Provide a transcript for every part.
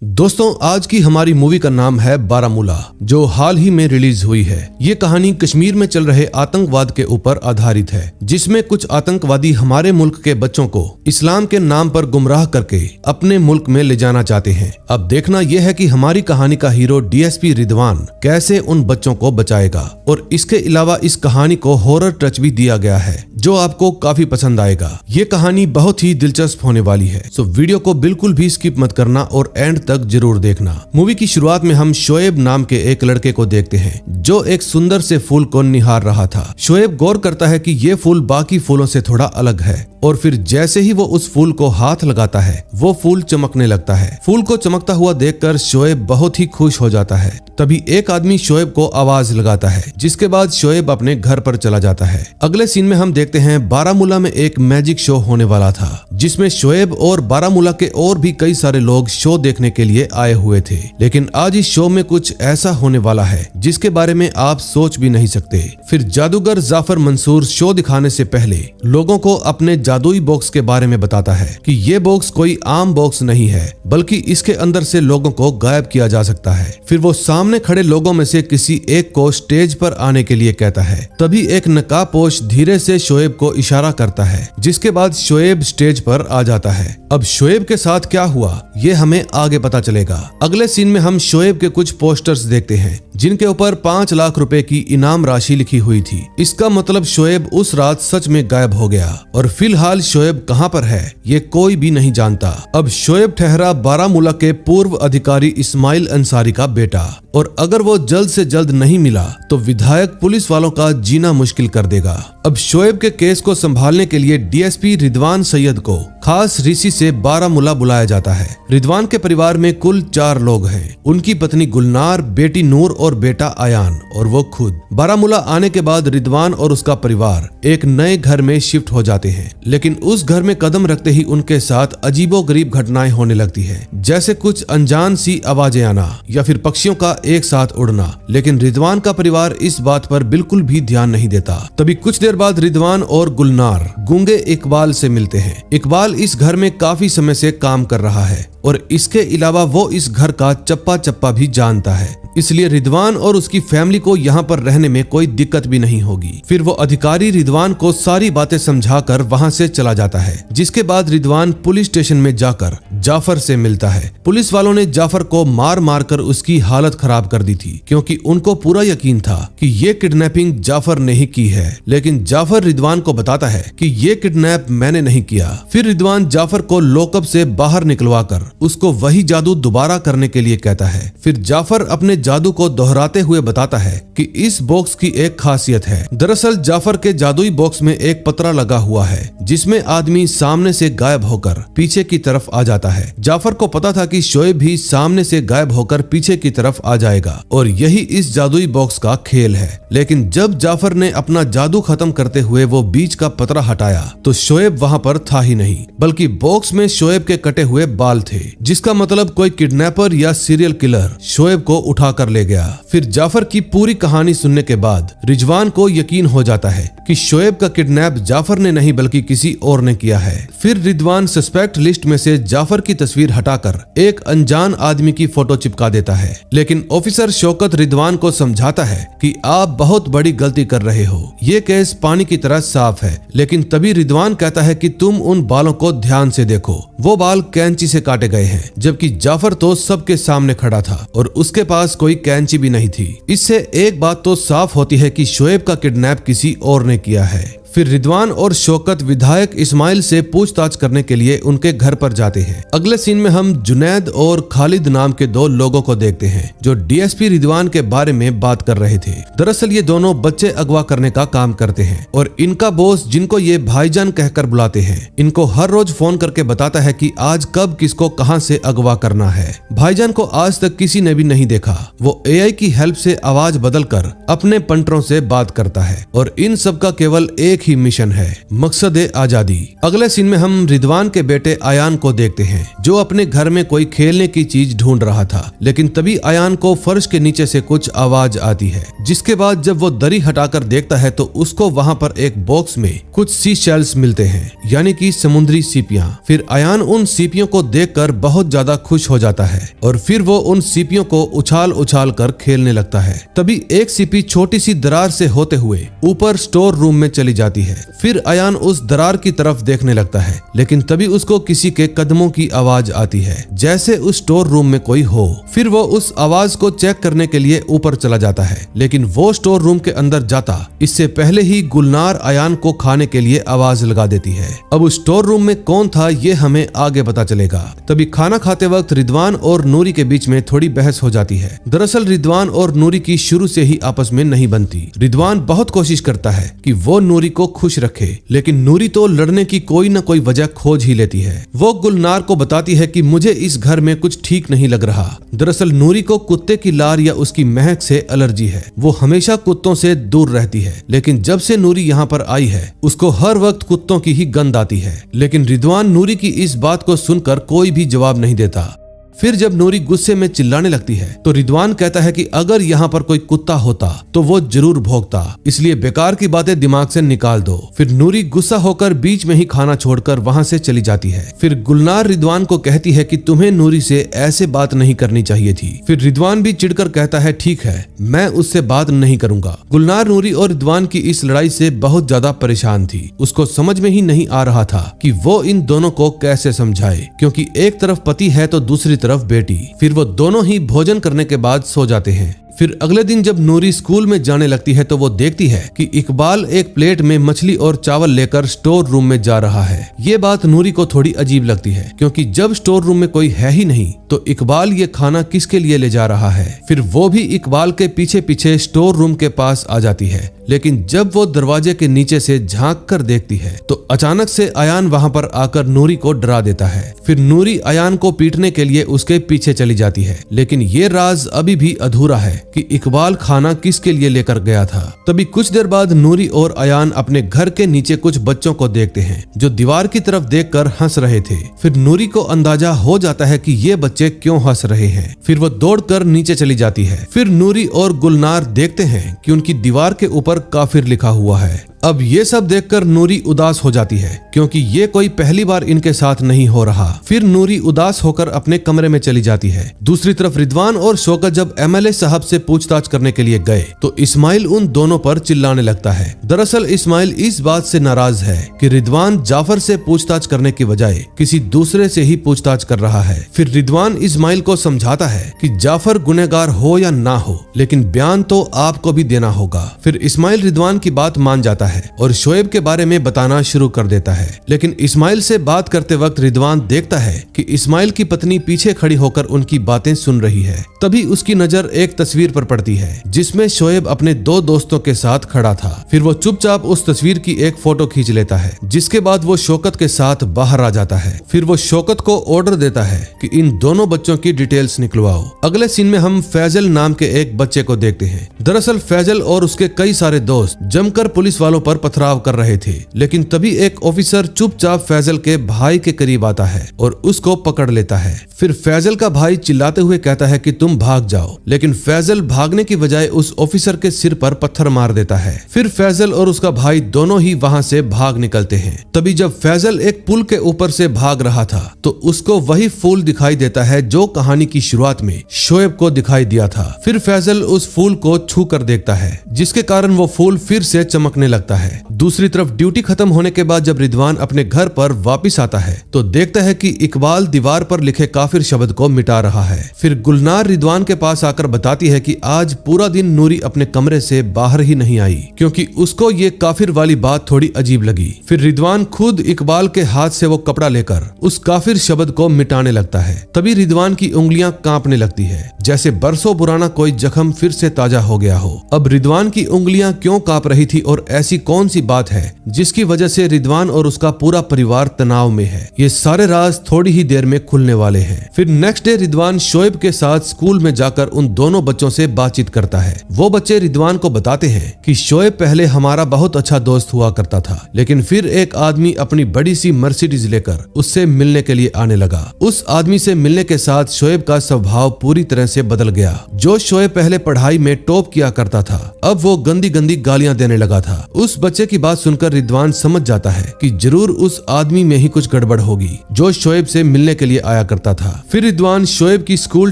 दोस्तों, आज की हमारी मूवी का नाम है बारामूला, जो हाल ही में रिलीज हुई है। ये कहानी कश्मीर में चल रहे आतंकवाद के ऊपर आधारित है, जिसमें कुछ आतंकवादी हमारे मुल्क के बच्चों को इस्लाम के नाम पर गुमराह करके अपने मुल्क में ले जाना चाहते हैं। अब देखना यह है कि हमारी कहानी का हीरो डीएसपी रिदवान कैसे उन बच्चों को बचाएगा। और इसके अलावा इस कहानी को हॉरर टच भी दिया गया है, जो आपको काफी पसंद आएगा। ये कहानी बहुत ही दिलचस्प होने वाली है, सो वीडियो को बिल्कुल भी स्किप मत करना और एंड तक जरूर देखना। मूवी की शुरुआत में हम शोएब नाम के एक लड़के को देखते हैं, जो एक सुंदर से फूल को निहार रहा था। शोएब गौर करता है कि ये फूल बाकी फूलों से थोड़ा अलग है, और फिर जैसे ही वो उस फूल को हाथ लगाता है, वो फूल चमकने लगता है। फूल को चमकता हुआ देखकर शोएब बहुत ही खुश हो जाता है। तभी एक आदमी शोएब को आवाज लगाता है, जिसके बाद शोएब अपने घर पर चला जाता है। अगले सीन में हम देखते हैं बारामूला में एक मैजिक शो होने वाला था, जिसमें शोएब और बारामूला के और भी कई सारे लोग शो देखने के लिए आए हुए थे। लेकिन आज इस शो में कुछ ऐसा होने वाला है जिसके बारे में आप सोच भी नहीं सकते। फिर जादूगर जाफर मंसूर शो दिखाने से पहले लोगों को अपने जादुई बॉक्स के बारे में बताता है कि ये बॉक्स कोई आम बॉक्स नहीं है, बल्कि इसके अंदर से लोगों को गायब किया जा सकता है। फिर वो सामने खड़े लोगों में से किसी एक को स्टेज पर आने के लिए कहता है। तभी एक नकाबपोश धीरे से शोएब को इशारा करता है, जिसके बाद शोएब स्टेज पर आ जाता है। अब शोएब के साथ क्या हुआ, ये हमें आगे पता चलेगा। अगले सीन में हम शोएब के कुछ पोस्टर्स देखते हैं, जिनके ऊपर 5 लाख रुपए की इनाम राशि लिखी हुई थी। इसका मतलब शोएब उस रात सच में गायब हो गया, और फिलहाल शोएब कहां पर है ये कोई भी नहीं जानता। अब शोएब ठहरा बारामूला के पूर्व अधिकारी इस्माइल अंसारी का बेटा, और अगर वो जल्द से जल्द नहीं मिला तो विधायक पुलिस वालों का जीना मुश्किल कर देगा। अब शोएब के केस को संभालने के लिए डीएसपी रिदवान सैयद को खास ऋषि से बारामूला बुलाया जाता है। रिदवान के परिवार में कुल 4 लोग हैं। उनकी पत्नी गुलनार, बेटी नूर और बेटा आयान, और वो खुद। बारामूला आने के बाद रिदवान और उसका परिवार एक नए घर में शिफ्ट हो जाते हैं। लेकिन उस घर में कदम रखते ही उनके साथ अजीबोगरीब घटनाएं होने लगती है, जैसे कुछ अनजान सी आवाजें आना या फिर पक्षियों का एक साथ उड़ना। लेकिन रिदवान का परिवार इस बात पर बिल्कुल भी ध्यान नहीं देता। तभी कुछ देर बाद रिदवान और गुलनार गूंगे इकबाल से मिलते हैं। इकबाल इस घर में काफी समय से काम कर रहा है, और इसके अलावा वो इस घर का चप्पा चप्पा भी जानता है, इसलिए रिदवान और उसकी फैमिली को यहाँ पर रहने में कोई दिक्कत भी नहीं होगी। फिर वो अधिकारी रिदवान को सारी बातें समझाकर वहाँ से चला जाता है, जिसके बाद रिदवान पुलिस स्टेशन में जाकर जाफर से मिलता है। पुलिस वालों ने जाफर को मार मार कर उसकी हालत खराब कर दी थी, क्योंकि उनको पूरा यकीन था कि ये किडनैपिंग जाफर ने ही की है। लेकिन जाफर रिदवान को बताता है कि ये किडनैप मैंने नहीं किया। फिर रिदवान जाफर को लॉकअप से बाहर निकलवा कर उसको वही जादू दोबारा करने के लिए कहता है। फिर जाफर अपने जादू को दोहराते हुए बताता है कि इस बॉक्स की एक खासियत है। दरअसल जाफर के जादुई बॉक्स में एक पतरा लगा हुआ है, जिसमें आदमी सामने से गायब होकर पीछे की तरफ आ जाता है। जाफर को पता था कि शोएब भी सामने से गायब होकर पीछे की तरफ आ जाएगा, और यही इस जादुई बॉक्स का खेल है। लेकिन जब जाफर ने अपना जादू खत्म करते हुए वो बीच का पतरा हटाया, तो शोएब वहाँ पर था ही नहीं, बल्कि बॉक्स में शोएब के कटे हुए बाल थे, जिसका मतलब कोई किडनैपर या सीरियल किलर शोएब को उठा कर ले गया। फिर जाफर की पूरी कहानी सुनने के बाद रिजवान को यकीन हो जाता है कि शोएब का किडनैप जाफर ने नहीं बल्कि किसी और ने किया है। फिर रिजवान सस्पेक्ट लिस्ट में से जाफर की तस्वीर हटाकर एक अनजान आदमी की फोटो चिपका देता है। लेकिन ऑफिसर शौकत रिजवान को समझाता है कि आप बहुत बड़ी गलती कर रहे हो, ये केस पानी की तरह साफ है। लेकिन तभी रिजवान कहता है कि तुम उन बालों को ध्यान से देखो, वो बाल कैंची से काटे गए हैं, जबकि जाफर तो सबके सामने खड़ा था और उसके पास कोई कैंची भी नहीं थी। इससे एक बात तो साफ होती है कि शोएब का किडनैप किसी और ने किया है। फिर रिदवान और शौकत विधायक इस्माइल से पूछताछ करने के लिए उनके घर पर जाते हैं। अगले सीन में हम जुनैद और खालिद नाम के 2 लोगों को देखते हैं, जो डीएसपी रिदवान के बारे में बात कर रहे थे। दरअसल ये दोनों बच्चे अगवा करने का काम करते हैं, और इनका बॉस, जिनको ये भाईजान कहकर बुलाते हैं, इनको हर रोज फोन करके बताता है कि आज कब किसको कहां से अगवा करना है। भाईजान को आज तक किसी ने भी नहीं देखा। वो एआई की हेल्प से आवाज बदलकर अपने पंटरों से बात करता है, और इन सब का केवल एक एक ही मिशन है, मकसद आजादी। अगले सीन में हम रिदवान के बेटे आयान को देखते हैं जो अपने घर में कोई खेलने की चीज ढूंढ रहा था, लेकिन तभी आयान को फर्श के नीचे से कुछ आवाज आती है, जिसके बाद जब वो दरी हटाकर देखता है तो उसको वहाँ पर एक बॉक्स में कुछ सी शेल्स मिलते हैं, यानी कि समुद्री सीपियां। फिर आयान उन सीपियों को देखकर बहुत ज्यादा खुश हो जाता है और फिर वो उन सीपियों को उछाल उछाल कर खेलने लगता है। तभी एक सीपी छोटी सी दरार से होते हुए ऊपर स्टोर रूम में चली जाती है। फिर आयान उस दरार की तरफ देखने लगता है, लेकिन तभी उसको किसी के कदमों की आवाज आती है, जैसे उस स्टोर रूम में कोई हो। फिर वो उस आवाज को चेक करने के लिए ऊपर चला जाता है, लेकिन वो स्टोर रूम के अंदर जाता इससे पहले ही गुलनार आयान को खाने के लिए आवाज लगा देती है। अब उस स्टोर रूम में कौन था ये हमें आगे पता चलेगा। तभी खाना खाते वक्त रिदवान और नूरी के बीच में थोड़ी बहस हो जाती है। दरअसल रिदवान और नूरी की शुरू से ही आपस में नहीं बनती। रिदवान बहुत कोशिश करता है कि वो नूरी को खुश रखे, लेकिन नूरी तो लड़ने की कोई न कोई वजह खोज ही लेती है। वो गुलनार को बताती है कि मुझे इस घर में कुछ ठीक नहीं लग रहा। दरअसल नूरी को कुत्ते की लार या उसकी महक से एलर्जी है। वो हमेशा कुत्तों से दूर रहती है, लेकिन जब से नूरी यहाँ पर आई है उसको हर वक्त कुत्तों की ही गंध आती है। लेकिन रिदवान नूरी की इस बात को सुनकर कोई भी जवाब नहीं देता। फिर जब नूरी गुस्से में चिल्लाने लगती है तो रिदवान कहता है कि अगर यहाँ पर कोई कुत्ता होता तो वो जरूर भौंकता, इसलिए बेकार की बातें दिमाग से निकाल दो। फिर नूरी गुस्सा होकर बीच में ही खाना छोड़कर वहाँ से चली जाती है। फिर गुलनार रिदवान को कहती है कि तुम्हें नूरी से ऐसे बात नहीं करनी चाहिए थी। फिर रिदवान भी चिढ़कर कहता है ठीक है, मैं उससे बात नहीं करूंगा। गुलनार नूरी और रिदवान की इस लड़ाई से बहुत ज्यादा परेशान थी। उसको समझ में ही नहीं आ रहा था कि वो इन दोनों को कैसे समझाए, क्योंकि एक तरफ पति है तो दूसरी तरफ बेटी। फिर वो दोनों ही भोजन करने के बाद सो जाते हैं। फिर अगले दिन जब नूरी स्कूल में जाने लगती है तो वो देखती है कि इकबाल एक प्लेट में मछली और चावल लेकर स्टोर रूम में जा रहा है। ये बात नूरी को थोड़ी अजीब लगती है, क्योंकि जब स्टोर रूम में कोई है ही नहीं तो इकबाल ये खाना किसके लिए ले जा रहा है। फिर वो भी इकबाल के पीछे पीछे स्टोर रूम के पास आ जाती है, लेकिन जब वो दरवाजे के नीचे से झांक कर देखती है तो अचानक से आयान वहाँ पर आकर नूरी को डरा देता है। फिर नूरी आयान को पीटने के लिए उसके पीछे चली जाती है, लेकिन ये राज अभी भी अधूरा है कि इकबाल खाना किसके लिए लेकर गया था। तभी कुछ देर बाद नूरी और आयान अपने घर के नीचे कुछ बच्चों को देखते हैं जो दीवार की तरफ देखकर हंस रहे थे। फिर नूरी को अंदाजा हो जाता है कि ये बच्चे क्यों हंस रहे हैं। फिर वो दौड़कर नीचे चली जाती है। फिर नूरी और गुलनार देखते हैं कि उनकी दीवार के ऊपर काफिर लिखा हुआ है। अब ये सब देखकर नूरी उदास हो जाती है, क्योंकि ये कोई पहली बार इनके साथ नहीं हो रहा। फिर नूरी उदास होकर अपने कमरे में चली जाती है। दूसरी तरफ रिदवान और शौकत जब एमएलए साहब से पूछताछ करने के लिए गए तो इस्माइल उन दोनों पर चिल्लाने लगता है। दरअसल इस्माइल इस बात से नाराज है कि रिदवान जाफर से पूछताछ करने की बजाय किसी दूसरे से ही पूछताछ कर रहा है। फिर रिदवान इस्माइल को समझाता है कि जाफर गुनहगार हो या ना हो, लेकिन बयान तो आपको भी देना होगा। फिर इस्माइल रिदवान की बात मान जाता है और शोएब के बारे में बताना शुरू कर देता है। लेकिन इस्माइल से बात करते वक्त रिदवान देखता है कि इस्माइल की पत्नी पीछे खड़ी होकर उनकी बातें सुन रही है। तभी उसकी नजर एक तस्वीर पर पड़ती है जिसमें शोएब अपने दो दोस्तों के साथ खड़ा था। फिर वो चुपचाप उस तस्वीर की एक फोटो खींच लेता है, जिसके बाद वो शौकत के साथ बाहर आ जाता है। फिर वो शौकत को ऑर्डर देता है कि इन दोनों बच्चों की डिटेल्स निकलवाओ। अगले सीन में हम फैजल नाम के एक बच्चे को देखते हैं। दरअसल फैजल और उसके कई सारे दोस्त जमकर पुलिस वालों पर पथराव कर रहे थे, लेकिन तभी एक ऑफिसर चुपचाप फैजल के भाई के करीब आता है और उसको पकड़ लेता है। फिर फैजल का भाई चिल्लाते हुए कहता है कि तुम भाग जाओ, लेकिन फैजल भागने की बजाय उस ऑफिसर के सिर पर पत्थर मार देता है। फिर फैजल और उसका भाई दोनों ही वहां से भाग निकलते हैं। तभी जब फैजल एक पुल के ऊपर से भाग रहा था तो उसको वही फूल दिखाई देता है जो कहानी की शुरुआत में शोएब को दिखाई दिया था। फिर फैजल उस फूल को छू कर देखता है, जिसके कारण वो फूल फिर से चमकने लगता है। दूसरी तरफ ड्यूटी खत्म होने के बाद जब रिदवान अपने घर पर वापस आता है तो देखता है कि इकबाल दीवार पर लिखे काफिर शब्द को मिटा रहा है। फिर गुलनार रिदवान के पास आकर बताती है कि आज पूरा दिन नूरी अपने कमरे से बाहर ही नहीं आई, क्योंकि उसको ये काफिर वाली बात थोड़ी अजीब लगी। फिर रिदवान खुद इकबाल के हाथ से वो कपड़ा लेकर उस काफिर शब्द को मिटाने लगता है। तभी रिदवान की उंगलियां कांपने लगती है, जैसे बरसों पुराना कोई जख्म फिर से ताजा हो गया हो। अब रिदवान की उंगलियां क्यों कांप रही थी और ऐसी ऐसी कौन सी बात है जिसकी वजह से रिदवान और उसका पूरा परिवार तनाव में है। ये सारे राज थोड़ी ही देर में खुलने वाले हैं। फिर नेक्स्ट डे रिदवान शोएब के साथ स्कूल में जाकर उन दोनों बच्चों से बातचीत करता है। वो बच्चे रिदवान को बताते हैं कि शोएब पहले हमारा बहुत अच्छा दोस्त हुआ करता था, लेकिन फिर एक आदमी अपनी बड़ी सी मर्सिडीज लेकर उससे मिलने के लिए आने लगा। उस आदमी से मिलने के साथ शोएब का स्वभाव पूरी तरह से बदल गया। जो शोएब पहले पढ़ाई में टॉप किया करता था, अब वो गंदी गंदी गालियां देने लगा था। उस बच्चे की बात सुनकर रिदवान समझ जाता है कि जरूर उस आदमी में ही कुछ गड़बड़ होगी जो शोएब से मिलने के लिए आया करता था। फिर रिदवान शोएब की स्कूल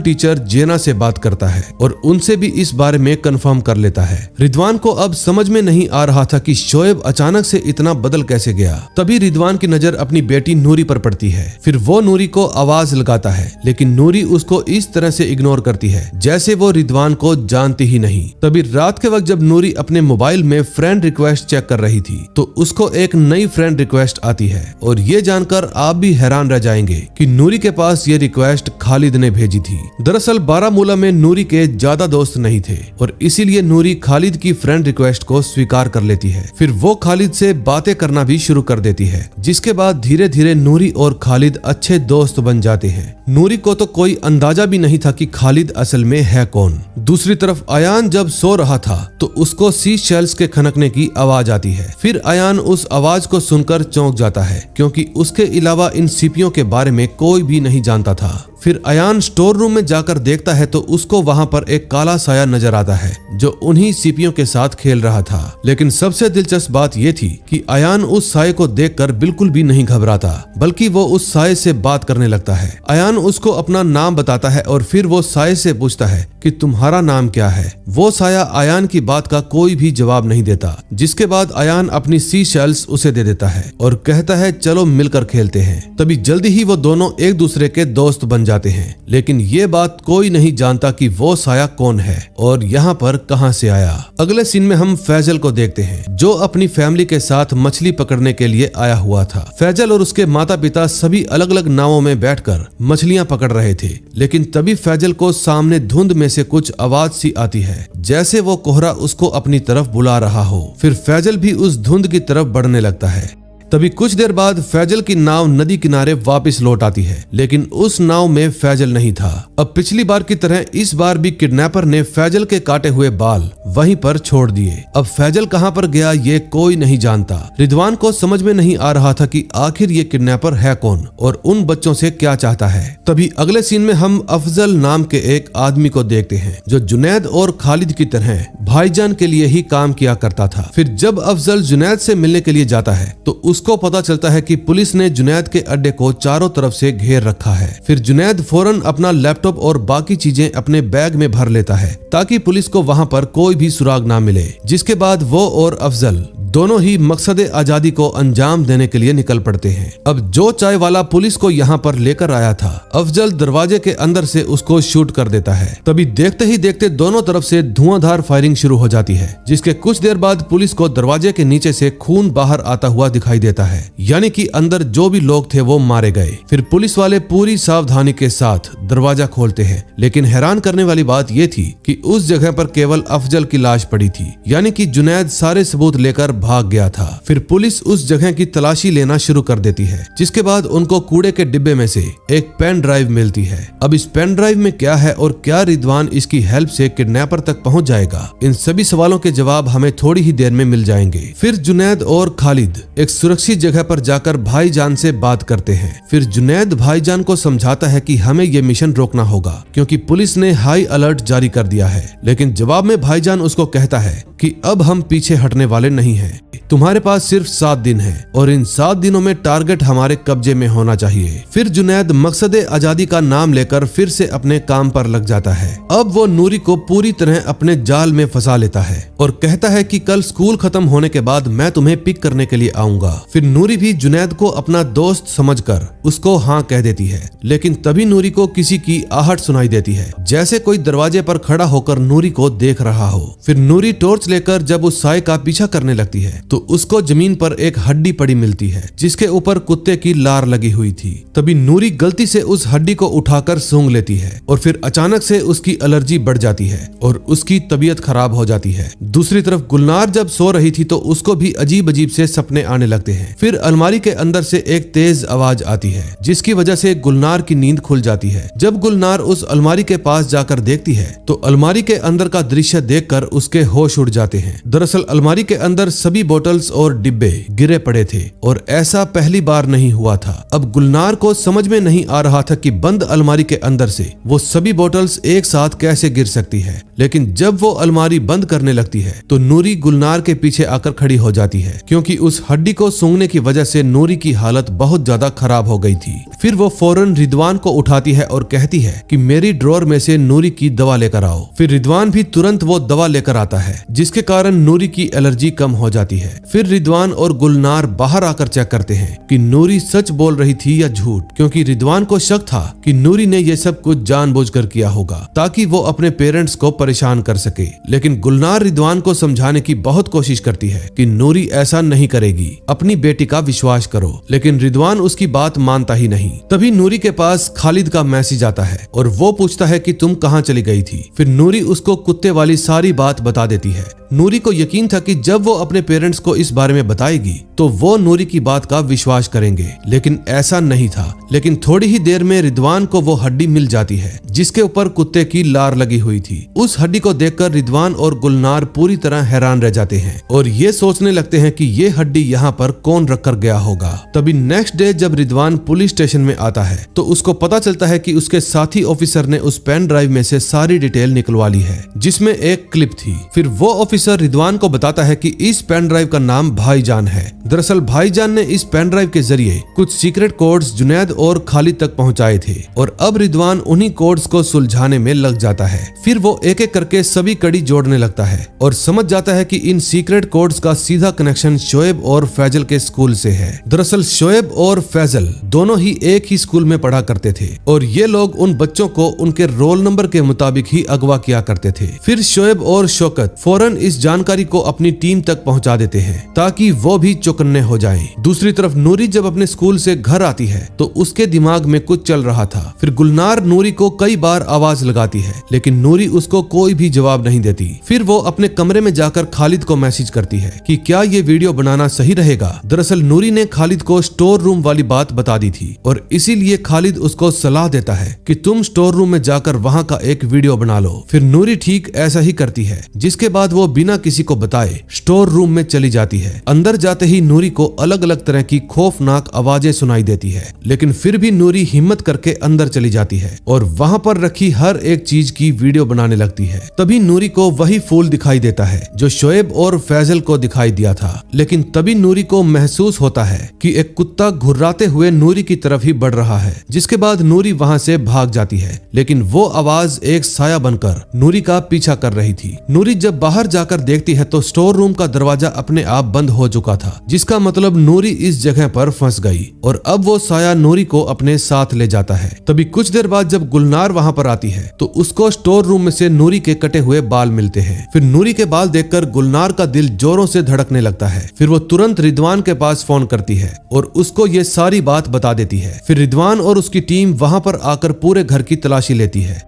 टीचर जेना से बात करता है और उनसे भी इस बारे में कंफर्म कर लेता है। रिदवान को अब समझ में नहीं आ रहा था कि शोएब अचानक से इतना बदल कैसे गया। तभी रिदवान की नजर अपनी बेटी नूरी पर पड़ती है। फिर वो नूरी को आवाज लगाता है, लेकिन नूरी उसको इस तरह से इग्नोर करती है जैसे वो रिदवान को जानती ही नहीं। तभी रात के वक्त जब नूरी अपने मोबाइल में फ्रेंड रिक्वेस्ट चेक कर रही थी तो उसको एक नई फ्रेंड रिक्वेस्ट आती है और ये जानकर आप भी हैरान रह जाएंगे कि नूरी के पास ये रिक्वेस्ट खालिद ने भेजी थी। दरअसल बारामूला में नूरी के ज्यादा दोस्त नहीं थे और इसीलिए नूरी खालिद की फ्रेंड रिक्वेस्ट को स्वीकार कर लेती है। फिर वो खालिद से बातें करना भी शुरू कर देती है, जिसके बाद धीरे धीरे नूरी और खालिद अच्छे दोस्त बन जाते हैं। नूरी को तो कोई अंदाजा भी नहीं था कि खालिद असल में है कौन। दूसरी तरफ अयान जब सो रहा था तो उसको सी शेल्स के खनकने की आवाज आती है। फिर अयान उस आवाज को सुनकर चौंक जाता है, क्योंकि उसके अलावा इन सीपियों के बारे में कोई भी नहीं जानता था। फिर अयान स्टोर रूम में जाकर देखता है तो उसको वहां पर एक काला साया नजर आता है जो उन्हीं सीपियों के साथ खेल रहा था। लेकिन सबसे दिलचस्प बात यह थी कि अयान उस साये को देखकर बिल्कुल भी नहीं घबराता, बल्कि वो उस साये से बात करने लगता है। अयान उसको अपना नाम बताता है और फिर वो साये से पूछता है कि तुम्हारा नाम क्या है। वो साया अयान की बात का कोई भी जवाब नहीं देता, जिसके बाद अयान अपनी सी शेल्स उसे दे देता है और कहता है चलो मिलकर खेलते हैं। तभी जल्दी ही वो दोनों एक दूसरे के दोस्त बन जाते हैं, लेकिन ये बात कोई नहीं जानता कि वो साया कौन है और यहाँ पर कहां से आया। अगले सीन में हम फैजल को देखते हैं जो अपनी फैमिली के साथ मछली पकड़ने के लिए आया हुआ था। फैजल और उसके माता पिता सभी अलग अलग नावों में बैठकर मछलियां पकड़ रहे थे, लेकिन तभी फैजल को सामने धुंध में से कुछ आवाज सी आती है, जैसे वो कोहरा उसको अपनी तरफ बुला रहा हो। फिर फैजल भी उस धुंध की तरफ बढ़ने लगता है। तभी कुछ देर बाद फैजल की नाव नदी किनारे वापस लौट आती है, लेकिन उस नाव में फैजल नहीं था। अब पिछली बार की तरह इस बार भी किडनैपर ने फैजल के काटे हुए बाल वहीं पर छोड़ दिए। अब फैजल कहां पर गया ये कोई नहीं जानता। रिदवान को समझ में नहीं आ रहा था कि आखिर ये किडनैपर है कौन और उन बच्चों से क्या चाहता है। तभी अगले सीन में हम अफजल नाम के एक आदमी को देखते हैं जो जुनैद और खालिद की तरह भाईजान के लिए ही काम किया करता था। फिर जब अफजल जुनैद से मिलने के लिए जाता है तो उसको पता चलता है कि पुलिस ने जुनैद के अड्डे को चारों तरफ से घेर रखा है। फिर जुनैद फौरन अपना लैपटॉप और बाकी चीजें अपने बैग में भर लेता है ताकि पुलिस को वहां पर कोई भी सुराग ना मिले। जिसके बाद वो और अफजल दोनों ही मकसद आजादी को अंजाम देने के लिए निकल पड़ते हैं। अब जो चाय वाला पुलिस को यहाँ पर लेकर आया था, अफजल दरवाजे के अंदर से उसको शूट कर देता है। तभी देखते ही देखते दोनों तरफ से धुआंधार फायरिंग शुरू हो जाती है, जिसके कुछ देर बाद पुलिस को दरवाजे के नीचे से खून बाहर आता हुआ दिखाई देता है, यानी कि अंदर जो भी लोग थे वो मारे गए। फिर पुलिस वाले पूरी सावधानी के साथ दरवाजा खोलते हैं, लेकिन हैरान करने वाली बात ये थी कि उस जगह पर केवल अफजल की लाश पड़ी थी, यानी कि जुनैद सारे सबूत लेकर भाग गया था। फिर पुलिस उस जगह की तलाशी लेना शुरू कर देती है, जिसके बाद उनको कूड़े के डिब्बे में से एक पेन ड्राइव मिलती है। अब इस पेन ड्राइव में क्या है और क्या रिदवान इसकी हेल्प से किडनैपर तक पहुंच जाएगा, इन सभी सवालों के जवाब हमें थोड़ी ही देर में मिल जाएंगे। फिर जुनैद और खालिद एक सुरक्षित जगह पर जाकर भाईजान से बात करते हैं। फिर जुनैद भाईजान को समझाता है कि हमें ये मिशन रोकना होगा क्योंकि पुलिस ने हाई अलर्ट जारी कर दिया है, लेकिन जवाब में भाईजान उसको कहता है कि अब हम पीछे हटने वाले नहीं हैं। तुम्हारे पास सिर्फ 7 दिन है और इन 7 दिनों में टारगेट हमारे कब्जे में होना चाहिए। फिर जुनैद मकसद आजादी का नाम लेकर फिर से अपने काम पर लग जाता है। अब वो नूरी को पूरी तरह अपने जाल में फंसा लेता है और कहता है कि कल स्कूल खत्म होने के बाद मैं तुम्हें पिक करने के लिए आऊंगा। फिर नूरी भी जुनैद को अपना दोस्त समझकर उसको हाँ कह देती है, लेकिन तभी नूरी को किसी की आहट सुनाई देती है, जैसे कोई दरवाजे पर खड़ा होकर नूरी को देख रहा हो। फिर नूरी टॉर्च लेकर जब उस साये का पीछा करने लगती लगती है तो उसको जमीन पर एक हड्डी पड़ी मिलती है जिसके ऊपर कुत्ते की लार लगी हुई थी। तभी नूरी गलती से उस हड्डी को उठाकर सूंघ लेती है और फिर अचानक से उसकी एलर्जी बढ़ जाती है और उसकी तबीयत खराब हो जाती है। दूसरी तरफ गुलनार जब सो रही थी तो उसको भी अजीब अजीब से सपने आने लगते हैं। फिर अलमारी के अंदर से एक तेज आवाज आती है जिसकी वजह से गुलनार की नींद खुल जाती है। जब गुलनार उस अलमारी के पास जाकर देखती है तो अलमारी के अंदर का दृश्य देखकर उसके होश उड़ जाते हैं। दरअसल अलमारी के अंदर सभी बोतल्स और डिब्बे गिरे पड़े थे और ऐसा पहली बार नहीं हुआ था। अब गुलनार को समझ में नहीं आ रहा था कि बंद अलमारी के अंदर से वो सभी बोतल्स एक साथ कैसे गिर सकती है, लेकिन जब वो अलमारी बंद करने लगती है तो नूरी गुलनार के पीछे आकर खड़ी हो जाती है क्योंकि उस हड्डी को सूंघने की वजह से नूरी की हालत बहुत ज्यादा खराब हो गई थी। फिर वो फौरन रिदवान को उठाती है और कहती है कि मेरी ड्रॉर में से नूरी की दवा लेकर आओ। फिर रिदवान भी तुरंत वो दवा लेकर आता है जिसके कारण नूरी की एलर्जी कम हो जाती है। फिर रिदवान और गुलनार बाहर आकर चेक करते हैं कि नूरी सच बोल रही थी या झूठ, क्योंकि रिदवान को शक था कि नूरी ने ये सब कुछ जानबूझकर किया होगा ताकि वो अपने पेरेंट्स को परेशान कर सके। लेकिन गुलनार रिदवान को समझाने की बहुत कोशिश करती है कि नूरी ऐसा नहीं करेगी, अपनी बेटी का विश्वास करो, लेकिन रिदवान उसकी बात मानता ही नहीं। तभी नूरी के पास खालिद का मैसेज आता है और वो पूछता है कि तुम कहाँ चली गई थी। फिर नूरी उसको कुत्ते वाली सारी बात बता देती है। नूरी को यकीन था कि जब वो अपने पेरेंट्स को इस बारे में बताएगी तो वो नूरी की बात का विश्वास करेंगे, लेकिन ऐसा नहीं था। लेकिन थोड़ी ही देर में रिदवान को वो हड्डी मिल जाती है जिसके ऊपर कुत्ते की लार लगी हुई थी। उस हड्डी को देखकर रिदवान और गुलनार पूरी तरह हैरान रह जाते हैं और ये सोचने लगते हैं कि ये हड्डी यहाँ पर कौन रख कर गया होगा। तभी नेक्स्ट डे जब रिदवान पुलिस स्टेशन में आता है तो उसको पता चलता है कि उसके साथी ऑफिसर ने उस पेन ड्राइव में से सारी डिटेल निकलवा ली है जिसमें एक क्लिप थी। फिर वो ऑफिसर रिदवान को बताता है कि इस पेन ड्राइव का नाम भाईजान है। दरअसल भाईजान ने इस पेन ड्राइव के जरिए कुछ सीक्रेट कोड्स जुनैद और खालिद तक पहुंचाए थे और अब रिदवान उन्हीं कोड्स को सुलझाने में लग जाता है। फिर वो एक एक करके सभी कड़ी जोड़ने लगता है और समझ जाता है कि इन सीक्रेट कोड्स का सीधा कनेक्शन शोएब और फैजल के स्कूल से है। दरअसल शोएब और फैजल दोनों ही एक ही स्कूल में पढ़ा करते थे और ये लोग उन बच्चों को उनके रोल नंबर के मुताबिक ही अगवा किया करते थे। फिर शोएब और शौकत फौरन इस जानकारी को अपनी टीम तक पहुंचा देते हैं ताकि वो भी चौकन्ने हो जाएं। दूसरी तरफ नूरी जब अपने स्कूल से घर आती है तो उसके दिमाग में कुछ चल रहा था। फिर गुलनार नूरी को कई बार आवाज लगाती है लेकिन नूरी उसको कोई भी जवाब नहीं देती। फिर वो अपने कमरे में जाकर खालिद को मैसेज करती है कि क्या ये वीडियो बनाना सही रहेगा। दरअसल नूरी ने खालिद को स्टोर रूम वाली बात बता दी थी और इसीलिए खालिद उसको सलाह देता है कि तुम स्टोर रूम में जाकर वहाँ का एक वीडियो बना लो। फिर नूरी ठीक ऐसा ही करती है जिसके बाद वो बिना किसी को बताए स्टोर रूम में चली जाती है। अंदर जाते ही नूरी को अलग अलग तरह की खौफनाक आवाजें सुनाई देती है लेकिन फिर भी नूरी हिम्मत करके अंदर चली जाती है और वहाँ पर रखी हर एक चीज की वीडियो बनाने लगती है। तभी नूरी को वही फूल दिखाई देता है जो शोएब और फैजल को दिखाई दिया था, लेकिन तभी नूरी को महसूस होता है कि एक कुत्ता घुर्राते हुए नूरी की तरफ ही बढ़ रहा है, जिसके बाद नूरी वहाँ से भाग जाती है लेकिन वो आवाज एक साया बनकर नूरी का पीछा कर रही थी। नूरी जब बाहर जाकर देखती है तो स्टोर रूम का दरवाजा अपने आप बंद हो चुका था, जिसका मतलब नूरी इस जगह पर फंस गई और अब वो साया नूरी को अपने साथ ले जाता है। तभी कुछ देर बाद जब गुलनार वहाँ पर आती है तो उसको स्टोर रूम में से नूरी के कटे हुए बाल मिलते हैं। फिर नूरी के बाल देखकर गुलनार का दिल जोरों से धड़कने लगता है। फिर वो तुरंत रिदवान के पास फोन करती है और उसको ये सारी बात बता देती है। फिर रिदवान और उसकी टीम वहाँ पर आकर पूरे घर की तलाशी लेती है।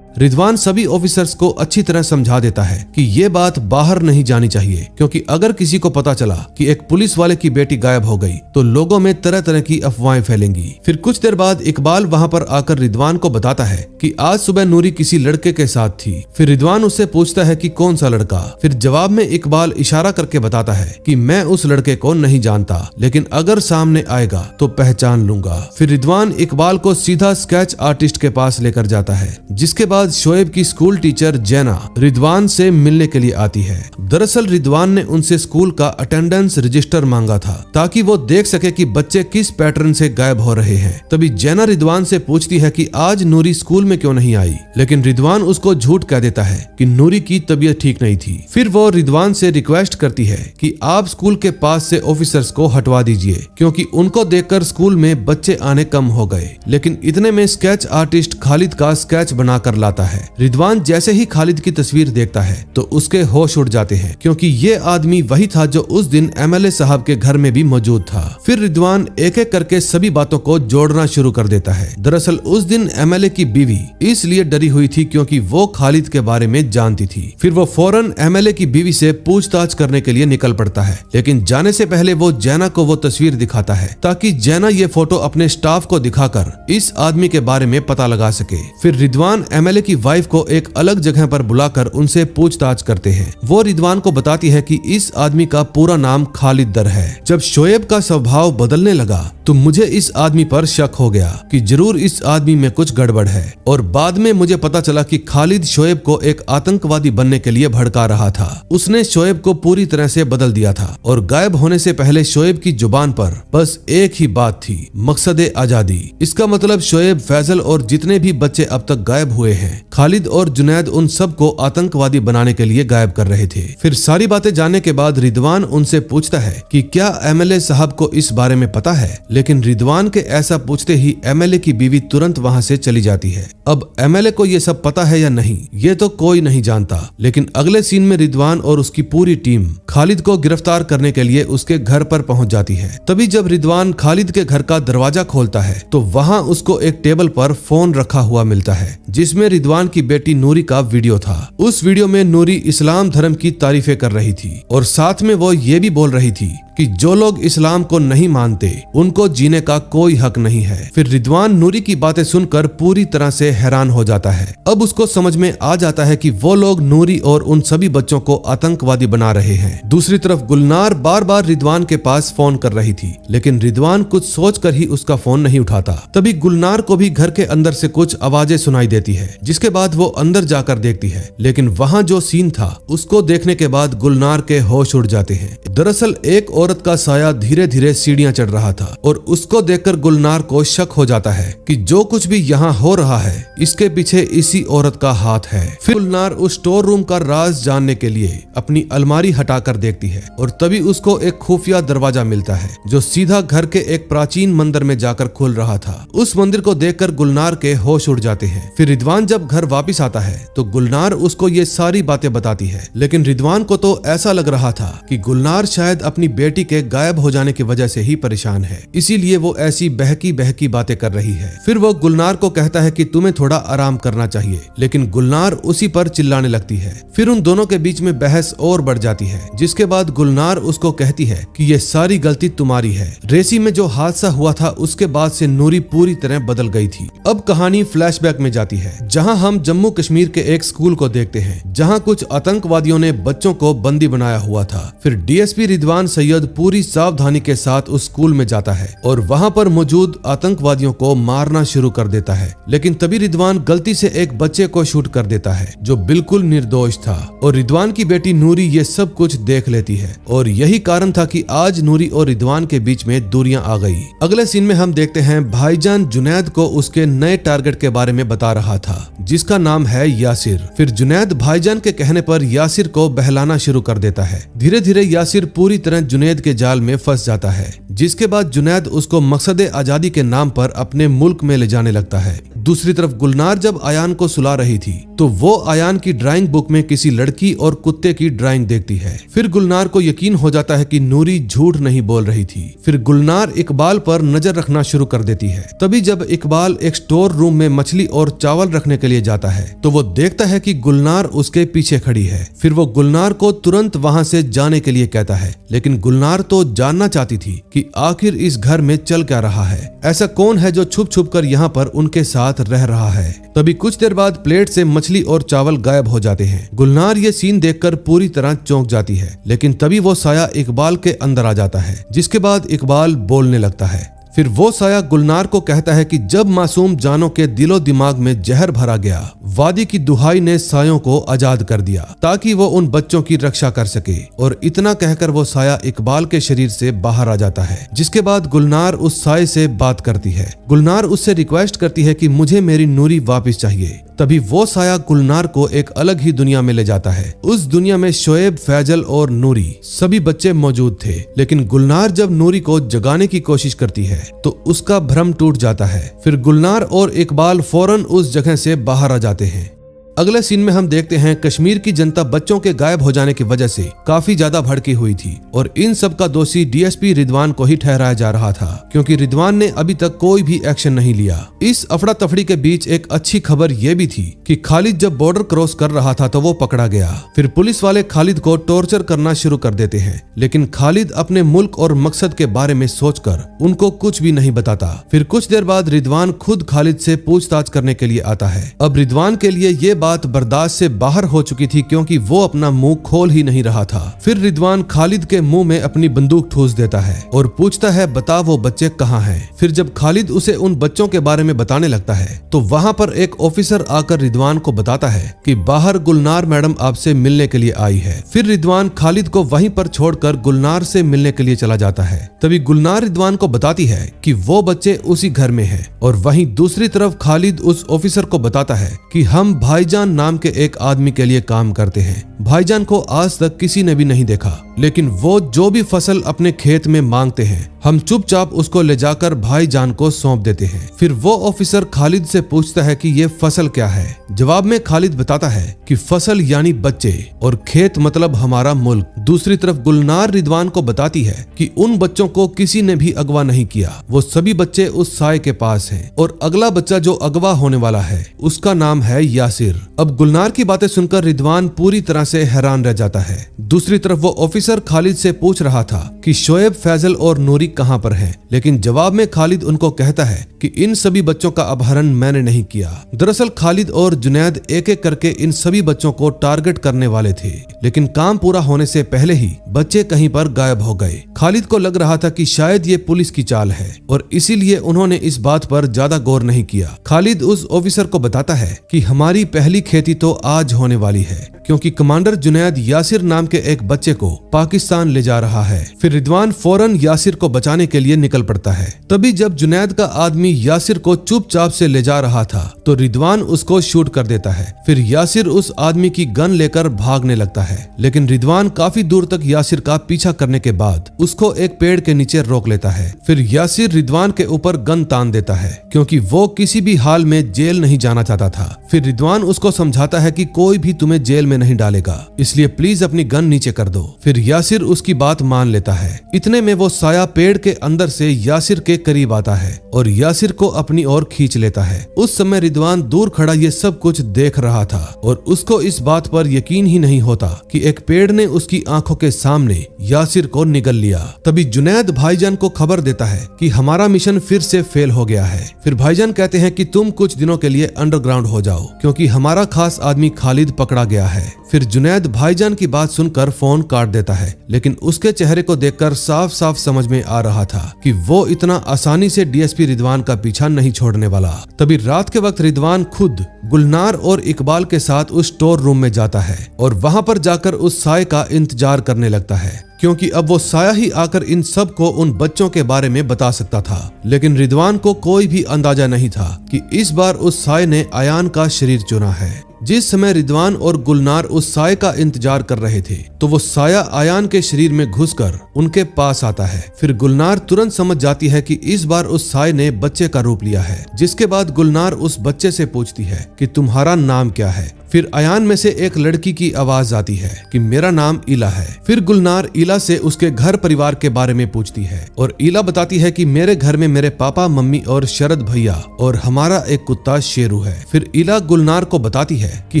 रिदवान सभी ऑफिसर्स को अच्छी तरह समझा देता है कि ये बात बाहर नहीं जानी चाहिए, क्योंकि अगर किसी को पता चला कि एक पुलिस वाले की बेटी गायब हो गई तो लोगों में तरह तरह की अफवाहें फैलेंगी। फिर कुछ देर बाद इकबाल वहाँ पर आकर रिदवान को बताता है कि आज सुबह नूरी किसी लड़के के साथ थी। फिर रिदवान उससे पूछता है कि कौन सा लड़का। फिर जवाब में इकबाल इशारा करके बताता है कि मैं उस लड़के को नहीं जानता, लेकिन अगर सामने आएगा तो पहचान लूंगा। फिर रिदवान इकबाल को सीधा स्केच आर्टिस्ट के पास लेकर जाता है, जिसके बाद शोएब की स्कूल टीचर जैना रिदवान से मिलने के लिए आती है। दरअसल रिदवान ने उनसे स्कूल का अटेंडेंस रजिस्टर मांगा था ताकि वो देख सके कि बच्चे किस पैटर्न से गायब हो रहे हैं। तभी जैना रिदवान से पूछती है कि आज नूरी स्कूल में क्यों नहीं आई, लेकिन रिदवान उसको झूठ कह देता है कि नूरी की तबीयत ठीक नहीं थी। फिर वो रिदवान से रिक्वेस्ट करती है कि आप स्कूल के पास से ऑफिसर्स को हटवा दीजिए, क्योंकि उनको देखकर स्कूल में बच्चे आने कम हो गए। लेकिन इतने में स्केच आर्टिस्ट खालिद का स्केच बनाकर लाता आता है। रिदवान जैसे ही खालिद की तस्वीर देखता है तो उसके होश उड़ जाते हैं, क्योंकि ये आदमी वही था जो उस दिन एमएलए साहब के घर में भी मौजूद था। फिर रिदवान एक एक करके सभी बातों को जोड़ना शुरू कर देता है। दरअसल उस दिन एमएलए की बीवी इसलिए डरी हुई थी क्योंकि वो खालिद के बारे में जानती थी। फिर वो फौरन एमएलए की बीवी से पूछताछ करने के लिए निकल पड़ता है, लेकिन जाने से पहले वो जैना को वो तस्वीर दिखाता है ताकि जैना ये फोटो अपने स्टाफ को दिखाकर इस आदमी के बारे में पता लगा सके। फिर रिदवान एमएलए की वाइफ को एक अलग जगह पर बुलाकर उनसे पूछताछ करते हैं। वो रिदवान को बताती है कि इस आदमी का पूरा नाम खालिद दर है। जब शोएब का स्वभाव बदलने लगा तो मुझे इस आदमी पर शक हो गया कि जरूर इस आदमी में कुछ गड़बड़ है, और बाद में मुझे पता चला कि खालिद शोएब को एक आतंकवादी बनने के लिए भड़का रहा था। उसने शोएब को पूरी तरह से बदल दिया था और गायब होने से पहले शोएब की जुबान पर बस एक ही बात थी, मकसद आजादी। इसका मतलब शोएब, फैजल और जितने भी बच्चे अब तक गायब हुए हैं, खालिद और जुनैद उन सब को आतंकवादी बनाने के लिए गायब कर रहे थे। फिर सारी बातें जानने के बाद रिदवान उनसे पूछता है कि क्या एमएलए साहब को इस बारे में पता है, लेकिन रिदवान के ऐसा पूछते ही एमएलए की बीवी तुरंत वहां से चली जाती है। अब एमएलए को ये सब पता है या नहीं ये तो कोई नहीं जानता, लेकिन अगले सीन में रिदवान और उसकी पूरी टीम खालिद को गिरफ्तार करने के लिए उसके घर पर पहुंच जाती है। तभी जब रिदवान खालिद के घर का दरवाजा खोलता है तो वहां उसको एक टेबल पर फोन रखा हुआ मिलता है जिसमें रिदवान की बेटी नूरी का वीडियो था। उस वीडियो में नूरी इस्लाम धर्म की तारीफें कर रही थी और साथ में वो ये भी बोल रही थी कि जो लोग इस्लाम को नहीं मानते उनको जीने का कोई हक नहीं है। फिर रिदवान नूरी की बातें सुनकर पूरी तरह से हैरान हो जाता है। अब उसको समझ में आ जाता है कि वो लोग नूरी और उन सभी बच्चों को आतंकवादी बना रहे हैं। दूसरी तरफ गुलनार बार बार रिदवान के पास फोन कर रही थी, लेकिन रिदवान कुछ सोचकर ही उसका फोन नहीं उठाता। तभी गुलनार को भी घर के अंदर से कुछ आवाजें सुनाई देती है, जिसके बाद वो अंदर जाकर देखती है, लेकिन वहाँ जो सीन था उसको देखने के बाद गुलनार के होश उड़ जाते हैं। दरअसल एक औरत का साया धीरे धीरे सीढ़ियां चढ़ रहा था और उसको देखकर गुलनार को शक हो जाता है कि जो कुछ भी यहाँ हो रहा है इसके पीछे इसी औरत का हाथ है। फिर गुलनार उस स्टोर रूम का राज जानने के लिए अपनी अलमारी हटाकर देखती है और तभी उसको एक खुफिया दरवाजा मिलता है जो सीधा घर के एक प्राचीन मंदिर में जाकर खुल रहा था। उस मंदिर को देखकर गुलनार के होश उड़ जाते हैं। फिर रिदवान जब घर वापिस आता है तो गुलनार उसको ये सारी बातें बताती है, लेकिन रिदवान को तो ऐसा लग रहा था कि गुलनार शायद अपनी बेटी के गायब हो जाने की वजह से ही परेशान है, इसीलिए वो ऐसी बहकी बहकी बातें कर रही है। फिर वो गुलनार को कहता है कि तुम्हें थोड़ा आराम करना चाहिए, लेकिन गुलनार उसी पर चिल्लाने लगती है। फिर उन दोनों के बीच में बहस और बढ़ जाती है, जिसके बाद गुलनार उसको कहती है कि ये सारी गलती तुम्हारी है। रेसी में जो हादसा हुआ था उसके बाद से नूरी पूरी तरह बदल गई थी। अब कहानी फ्लैशबैक में जाती है, जहाँ हम जम्मू कश्मीर के एक स्कूल को देखते हैं जहाँ कुछ आतंकवादियों ने बच्चों को बंदी बनाया हुआ था। फिर डीएसपी रिदवान सैयद पूरी सावधानी के साथ उस स्कूल में जाता है और वहाँ पर मौजूद आतंकवादियों को मारना शुरू कर देता है, लेकिन तभी रिदवान गलती से एक बच्चे को शूट कर देता है जो बिल्कुल निर्दोष था, और रिदवान की बेटी नूरी ये सब कुछ देख लेती है और यही कारण था कि आज नूरी और रिदवान के बीच में दूरियां आ गई। अगले सीन में हम देखते हैं भाईजान जुनैद को उसके नए टारगेट के बारे में बता रहा था जिसका नाम है यासिर। फिर जुनैद भाईजान के कहने पर यासिर को बहलाना शुरू कर देता है। धीरे धीरे यासिर पूरी तरह जुनैद के जाल में फंस जाता है, जिसके बाद जुनैद उसको मकसद आजादी के नाम पर अपने मुल्क में ले जाने लगता है। दूसरी तरफ गुलनार जब आयान को सुला रही थी तो वो आयान की ड्राइंग बुक में किसी लड़की और कुत्ते की ड्राइंग देखती है। फिर गुलनार को यकीन हो जाता है कि नूरी झूठ नहीं बोल रही थी। फिर गुलनार इकबाल पर नजर रखना शुरू कर देती है। तभी जब इकबाल एक स्टोर रूम में मछली और चावल रखने के लिए जाता है तो वो देखता है कि गुलनार उसके पीछे खड़ी है। फिर वो गुलनार को तुरंत वहां से जाने के लिए कहता है, लेकिन गुलनार तो जानना चाहती थी कि आखिर इस घर में चल क्या रहा है, ऐसा कौन है जो छुप छुप कर यहाँ पर उनके साथ रह रहा है। तभी कुछ देर बाद प्लेट से मछली और चावल गायब हो जाते हैं। गुलनार ये सीन देखकर पूरी तरह चौंक जाती है, लेकिन तभी वो साया इकबाल के अंदर आ जाता है, जिसके बाद इकबाल बोलने लगता है। फिर वो साया गुलनार को कहता है कि जब मासूम जानों के दिलो दिमाग में जहर भरा गया, वादी की दुहाई ने सायों को आजाद कर दिया ताकि वो उन बच्चों की रक्षा कर सके, और इतना कहकर वो साया इकबाल के शरीर से बाहर आ जाता है। जिसके बाद गुलनार उस साये से बात करती है। गुलनार उससे रिक्वेस्ट करती है कि मुझे मेरी नूरी वापस चाहिए। तभी वो साया गुलनार को एक अलग ही दुनिया में ले जाता है। उस दुनिया में शोएब, फैजल और नूरी सभी बच्चे मौजूद थे, लेकिन गुलनार जब नूरी को जगाने की कोशिश करती है तो उसका भ्रम टूट जाता है। फिर गुलनार और इकबाल फौरन उस जगह से बाहर आ जाते हैं। अगले सीन में हम देखते हैं कश्मीर की जनता बच्चों के गायब हो जाने की वजह से काफी ज्यादा भड़की हुई थी और इन सब का दोषी डीएसपी रिदवान को ही ठहराया जा रहा था, क्योंकि रिदवान ने अभी तक कोई भी एक्शन नहीं लिया। इस अफड़ा तफड़ी के बीच एक अच्छी खबर ये भी थी कि खालिद जब बॉर्डर क्रॉस कर रहा था तो वो पकड़ा गया। फिर पुलिस वाले खालिद को टॉर्चर करना शुरू कर देते हैं, लेकिन खालिद अपने मुल्क और मकसद के बारे में सोचकर उनको कुछ भी नहीं बताता। फिर कुछ देर बाद रिदवान खुद खालिद से पूछताछ करने के लिए आता है। अब रिदवान के लिए ये बात बर्दाश्त से बाहर हो चुकी थी, क्योंकि वो अपना मुंह खोल ही नहीं रहा था। फिर रिदवान खालिद के मुंह में अपनी बंदूक ठूस देता है और पूछता है, बता वो बच्चे कहाँ हैं। फिर जब खालिद उसे उन बच्चों के बारे में बताने लगता है तो वहाँ पर एक ऑफिसर आकर रिदवान को बताता है कि बाहर गुलनार मैडम आपसे मिलने के लिए आई है। फिर रिदवान खालिद को वहीं पर छोड़कर गुलनार से मिलने के लिए चला जाता है। तभी गुलनार रिदवान को बताती है कि वो बच्चे उसी घर में हैं, और वहीं दूसरी तरफ खालिद उस ऑफिसर को बताता है कि हम भाईजान नाम के एक आदमी के लिए काम करते हैं। भाईजान को आज तक किसी ने भी नहीं देखा, लेकिन वो जो भी फसल अपने खेत में मांगते हैं हम चुपचाप उसको ले जाकर भाईजान को सौंप देते हैं। फिर वो ऑफिसर खालिद से पूछता है कि ये फसल क्या है। जवाब में खालिद बताता है कि फसल यानी बच्चे और खेत मतलब हमारा मुल्क। दूसरी तरफ गुलनार रिदवान को बताती है कि उन बच्चों को किसी ने भी अगवा नहीं किया, वो सभी बच्चे उस साए के पास हैं और अगला बच्चा जो अगवा होने वाला है उसका नाम है यासिर। अब गुलनार की बातें सुनकर रिदवान पूरी तरह से हैरान रह जाता है। दूसरी तरफ वो ऑफिसर खालिद से पूछ रहा था कि शोएब, फैजल और नूरी कहां पर हैं, लेकिन जवाब में खालिद उनको कहता है कि इन सभी बच्चों का अपहरण मैंने नहीं किया। दरअसल खालिद और जुनैद एक एक करके इन सभी बच्चों को टारगेट करने वाले थे, लेकिन काम पूरा होने से पहले ही बच्चे कहीं पर गायब हो गए। खालिद को लग रहा था कि शायद ये पुलिस की चाल है और इसीलिए उन्होंने इस बात पर ज्यादा गौर नहीं किया। खालिद उस ऑफिसर को बताता है कि हमारी पहली खेती तो आज होने वाली है, क्योंकि कमांडर जुनैद यासिर नाम के एक बच्चे को पाकिस्तान ले जा रहा है। फिर रिदवान फौरन यासिर को बचाने के लिए निकल पड़ता है। तभी जब जुनैद का आदमी यासिर को चुपचाप से ले जा रहा था तो रिदवान उसको शूट कर देता है। फिर यासिर उस आदमी की गन लेकर भागने लगता है, लेकिन रिदवान काफी दूर तक यासिर का पीछा करने के बाद उसको एक पेड़ के नीचे रोक लेता है। फिर यासिर रिदवान के ऊपर गन तान देता है, क्योंकि वो किसी भी हाल में जेल नहीं जाना चाहता था। फिर रिदवान उसको समझाता है कि कोई भी तुम्हें जेल में नहीं डालेगा, इसलिए प्लीज अपनी गन नीचे कर दो। फिर यासिर उसकी बात मान लेता है। इतने में वो साया पेड़ के अंदर से यासिर के करीब आता है और यासिर को अपनी ओर खींच लेता है। उस समय रिदवान दूर खड़ा ये सब कुछ देख रहा था और उसको इस बात पर यकीन ही नहीं होता कि एक पेड़ ने उसकी आंखों के सामने यासिर को निगल लिया। तभी जुनैद भाईजान को खबर देता है कि हमारा मिशन फिर से फेल हो गया है। फिर भाईजान कहते हैं कि तुम कुछ दिनों के लिए अंडरग्राउंड हो जाओ, क्योंकि हमारा खास आदमी खालिद पकड़ा गया है। फिर जुनैद भाईजान की बात सुनकर फोन काट देता है, लेकिन उसके चेहरे को देखकर साफ साफ समझ में आ रहा था कि वो इतना आसानी से डीएसपी रिदवान का पीछा नहीं छोड़ने वाला। तभी रात के वक्त रिदवान खुद गुलनार और इकबाल के साथ उस स्टोर रूम में जाता है और वहां पर जाकर उस साए का इंतजार करने लगता है, क्योंकि अब वो साया ही आकर इन सब को उन बच्चों के बारे में बता सकता था। लेकिन रिदवान को कोई भी अंदाजा नहीं था कि इस बार उस साए ने अयान का शरीर चुना है। जिस समय रिदवान और गुलनार उस साए का इंतजार कर रहे थे तो वो साया अयान के शरीर में घुसकर उनके पास आता है। फिर गुलनार तुरंत समझ जाती है कि इस बार उस साए ने बच्चे का रूप लिया है, जिसके बाद गुलनार उस बच्चे से पूछती है कि तुम्हारा नाम क्या है। फिर अयान में से एक लड़की की आवाज आती है कि मेरा नाम इला है। फिर गुलनार इला से उसके घर परिवार के बारे में पूछती है और इला बताती है कि मेरे घर में मेरे पापा, मम्मी और शरद भैया और हमारा एक कुत्ता शेरू है। फिर इला गुलनार को बताती है कि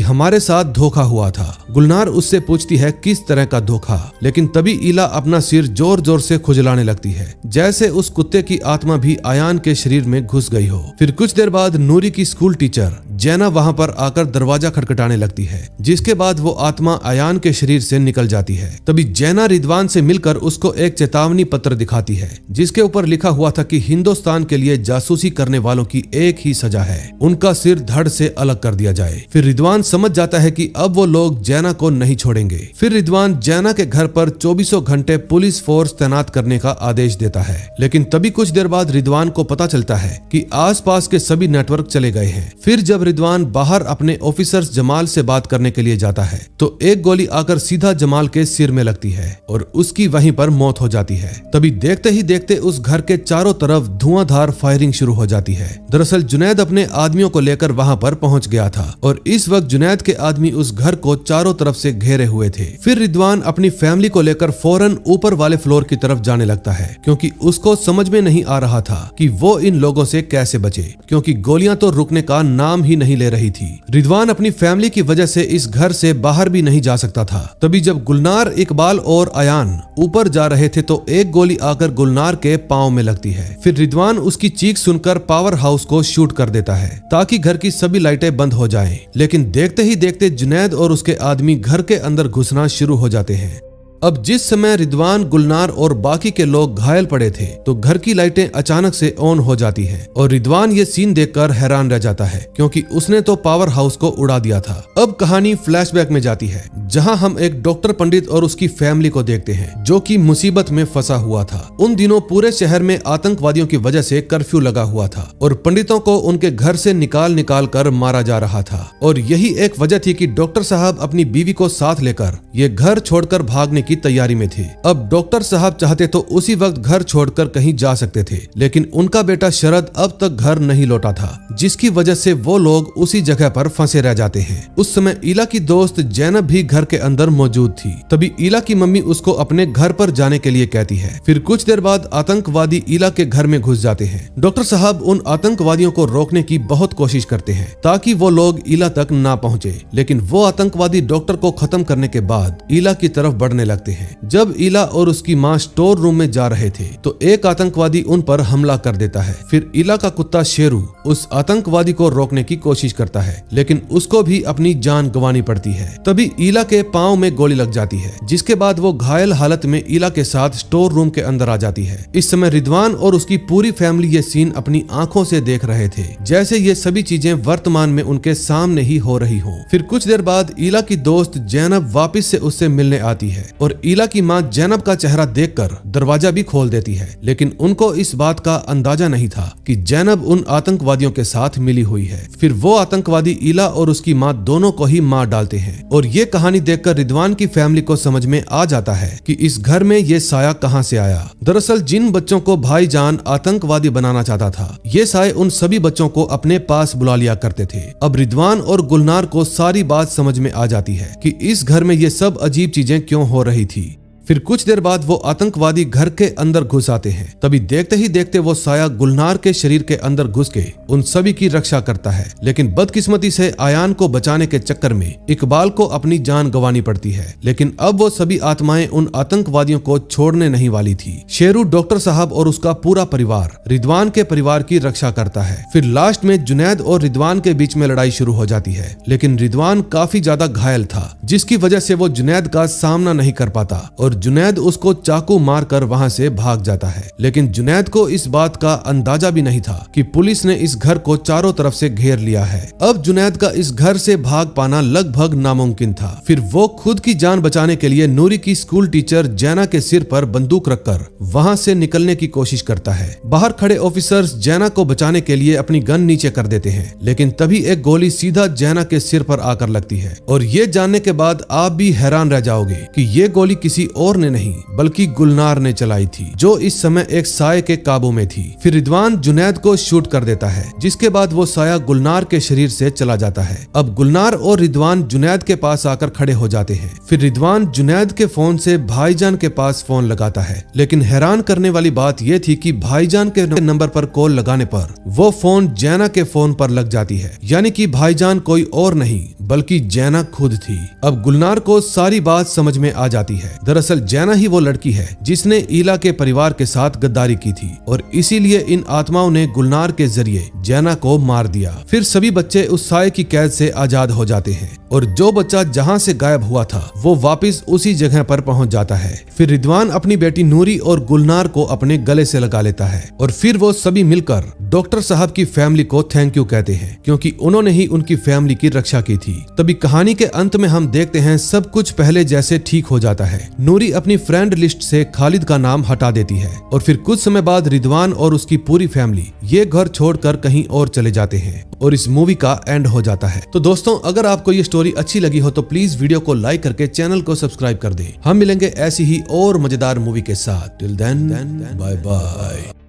हमारे साथ धोखा हुआ था। गुलनार उससे पूछती है किस तरह का धोखा, लेकिन तभी इला अपना सिर जोर जोर से खुजलाने लगती है, जैसे उस कुत्ते की आत्मा भी अयान के शरीर में घुस गई हो। फिर कुछ देर बाद नूरी की स्कूल टीचर जैना वहां पर आकर दरवाजा खटखटाने लगती है, जिसके बाद वो आत्मा अयान के शरीर से निकल जाती है। तभी जैना रिदवान से मिलकर उसको एक चेतावनी पत्र दिखाती है, जिसके ऊपर लिखा हुआ था कि हिंदुस्तान के लिए जासूसी करने वालों की एक ही सजा है, उनका सिर धड़ से अलग कर दिया जाए। फिर रिदवान समझ जाता है कि अब वो लोग जैना को नहीं छोड़ेंगे। फिर रिदवान जैना के घर पर 24 घंटे पुलिस फोर्स तैनात करने का आदेश देता है, लेकिन तभी कुछ देर बाद रिदवान को पता चलता है कि आसपास के सभी नेटवर्क चले गए हैं। फिर जब रिदवान बाहर अपने ऑफिसर्स जमाल से बात करने के लिए जाता है तो एक गोली आकर सीधा जमाल के सिर में लगती है और उसकी वहीं पर मौत हो जाती है। तभी देखते ही देखते उस घर के चारों तरफ धुआंधार फायरिंग शुरू हो जाती है। दरअसल जुनैद अपने आदमियों को लेकर वहां पर पहुंच गया था और इस वक्त जुनैद के आदमी उस घर को चारों तरफ से घेरे हुए थे। फिर रिदवान अपनी फैमिली को लेकर फौरन ऊपर वाले फ्लोर की तरफ जाने लगता है, क्योंकि उसको समझ में नहीं आ रहा था कि वो इन लोगों से कैसे बचे, क्योंकि गोलियां तो रुकने का नाम ही नहीं ले रही थी। रिदवान अपनी फैमिली की वजह से इस घर से बाहर भी नहीं जा सकता था। तभी जब गुलनार, इकबाल और अयान ऊपर जा रहे थे तो एक गोली आकर गुलनार के पांव में लगती है। फिर रिदवान उसकी चीख सुनकर पावर हाउस को शूट कर देता है ताकि घर की सभी लाइटें बंद हो जाएं। लेकिन देखते ही देखते जुनैद और उसके आदमी घर के अंदर घुसना शुरू हो जाते हैं। अब जिस समय रिदवान, गुलनार और बाकी के लोग घायल पड़े थे तो घर की लाइटें अचानक से ऑन हो जाती हैं और रिदवान ये सीन देखकर हैरान रह जाता है, क्योंकि उसने तो पावर हाउस को उड़ा दिया था। अब कहानी फ्लैशबैक में जाती है, जहां हम एक डॉक्टर पंडित और उसकी फैमिली को देखते हैं जो कि मुसीबत में फंसा हुआ था। उन दिनों पूरे शहर में आतंकवादियों की वजह से कर्फ्यू लगा हुआ था और पंडितों को उनके घर से निकाल निकाल कर मारा जा रहा था। और यही एक वजह थी कि डॉक्टर साहब अपनी बीवी को साथ लेकर ये घर छोड़कर भागने की तैयारी में थे। अब डॉक्टर साहब चाहते तो उसी वक्त घर छोड़कर कहीं जा सकते थे, लेकिन उनका बेटा शरद अब तक घर नहीं लौटा था, जिसकी वजह से वो लोग उसी जगह पर फंसे रह जाते हैं। उस समय ईला की दोस्त जैनब भी घर के अंदर मौजूद थी। तभी ईला की मम्मी उसको अपने घर पर जाने के लिए कहती है। फिर कुछ देर बाद आतंकवादी ईला के घर में घुस जाते हैं। डॉक्टर साहब उन आतंकवादियों को रोकने की बहुत कोशिश करते हैं ताकि वो लोग ईला तक ना पहुंचे, लेकिन वो आतंकवादी डॉक्टर को खत्म करने के बाद ईला की तरफ बढ़ने लगते हैं। जब ईला और उसकी माँ स्टोर रूम में जा रहे थे तो एक आतंकवादी उन पर हमला कर देता है। फिर ईला का कुत्ता शेरू उस आतंकवादी को रोकने की कोशिश करता है, लेकिन उसको भी अपनी जान गंवानी पड़ती है। तभी ईला के पांव में गोली लग जाती है, जिसके बाद वो घायल हालत में ईला के साथ स्टोर रूम के अंदर आ जाती है। इस समय रिदवान और उसकी पूरी फैमिली ये सीन अपनी आंखों से देख रहे थे, जैसे ये सभी चीजें वर्तमान में उनके सामने ही हो रही हों। फिर कुछ देर बाद ईला की दोस्त जैनब वापस से उससे मिलने आती है और ईला की माँ जैनब का चेहरा देखकर दरवाजा भी खोल देती है, लेकिन उनको इस बात का अंदाजा नहीं था कि जैनब उन आतंकवादियों के साथ मिली हुई है। फिर वो आतंकवादी ईला और उसकी माँ दोनों को ही मार डालते हैं और ये कहानी देखकर रिदवान की फैमिली को समझ में आ जाता है कि इस घर में ये साया कहाँ से आया। दरअसल जिन बच्चों को भाईजान आतंकवादी बनाना चाहता था, ये साये उन सभी बच्चों को अपने पास बुला लिया करते थे। अब रिदवान और गुलनार को सारी बात समझ में आ जाती है कि इस घर में ये सब अजीब चीजें क्यों हो रही थी। फिर कुछ देर बाद वो आतंकवादी घर के अंदर घुस आते हैं। तभी देखते ही देखते वो साया गुलनार के शरीर के अंदर घुस के उन सभी की रक्षा करता है, लेकिन बदकिस्मती से अयान को बचाने के चक्कर में इकबाल को अपनी जान गंवानी पड़ती है। लेकिन अब वो सभी आत्माएं उन आतंकवादियों को छोड़ने नहीं वाली थी। शेरू, डॉक्टर साहब और उसका पूरा परिवार रिदवान के परिवार की रक्षा करता है। फिर लास्ट में जुनैद और रिदवान के बीच में लड़ाई शुरू हो जाती है, लेकिन रिदवान काफी ज्यादा घायल था, जिसकी वजह से वो जुनैद का सामना नहीं कर पाता और जुनैद उसको चाकू मारकर वहां से भाग जाता है। लेकिन जुनैद को इस बात का अंदाजा भी नहीं था कि पुलिस ने इस घर को चारों तरफ से घेर लिया है। अब जुनैद का इस घर से भाग पाना लगभग नामुमकिन था। फिर वो खुद की जान बचाने के लिए नूरी की स्कूल टीचर जैना के सिर पर बंदूक रखकर वहां से निकलने की कोशिश करता है। बाहर खड़े ऑफिसर्स जैना को बचाने के लिए अपनी गन नीचे कर देते हैं, लेकिन तभी एक गोली सीधा जैना के सिर पर आकर लगती है। और ये जानने के बाद आप भी हैरान रह जाओगे कि ये गोली किसी और ने नहीं बल्कि गुलनार ने चलाई थी, जो इस समय एक साये के काबू में थी। फिर रिदवान जुनैद को शूट कर देता है, जिसके बाद वो साया गुलनार के शरीर से चला जाता है। अब गुलनार और रिदवान जुनैद के पास आकर खड़े हो जाते हैं। फिर रिदवान जुनैद के फोन से भाईजान के पास फोन लगाता है, लेकिन हैरान करने वाली बात यह थी कि भाईजान के नंबर पर कॉल लगाने पर वो फोन जैना के फोन पर लग जाती है, यानी कि भाईजान कोई और नहीं बल्कि जैना खुद थी। अब गुलनार को सारी बात समझ में आ जाती है। दरअसल जैना ही वो लड़की है जिसने ईला के परिवार के साथ गद्दारी की थी और इसीलिए इन आत्माओं ने गुलनार के जरिए जैना को मार दिया। फिर सभी बच्चे उस साये की कैद से आजाद हो जाते हैं और जो बच्चा जहां से गायब हुआ था वो वापस उसी जगह पर पहुंच जाता है। फिर रिदवान अपनी बेटी नूरी और गुलनार को अपने गले से लगा लेता है और फिर वो सभी मिलकर डॉक्टर साहब की फैमिली को थैंक यू कहते हैं, क्योंकि उन्होंने ही उनकी फैमिली की रक्षा की थी। तभी कहानी के अंत में हम देखते हैं सब कुछ पहले जैसे ठीक हो जाता है। नूरी अपनी फ्रेंड लिस्ट से खालिद का नाम हटा देती है और फिर कुछ समय बाद रिदवान और उसकी पूरी फैमिली ये घर छोड़कर कहीं और चले जाते हैं और इस मूवी का एंड हो जाता है। तो दोस्तों, अगर आपको ये स्टोरी अच्छी लगी हो तो प्लीज वीडियो को लाइक करके चैनल को सब्सक्राइब कर दें। हम मिलेंगे ऐसी ही और मजेदार मूवी के साथ। Till then bye bye.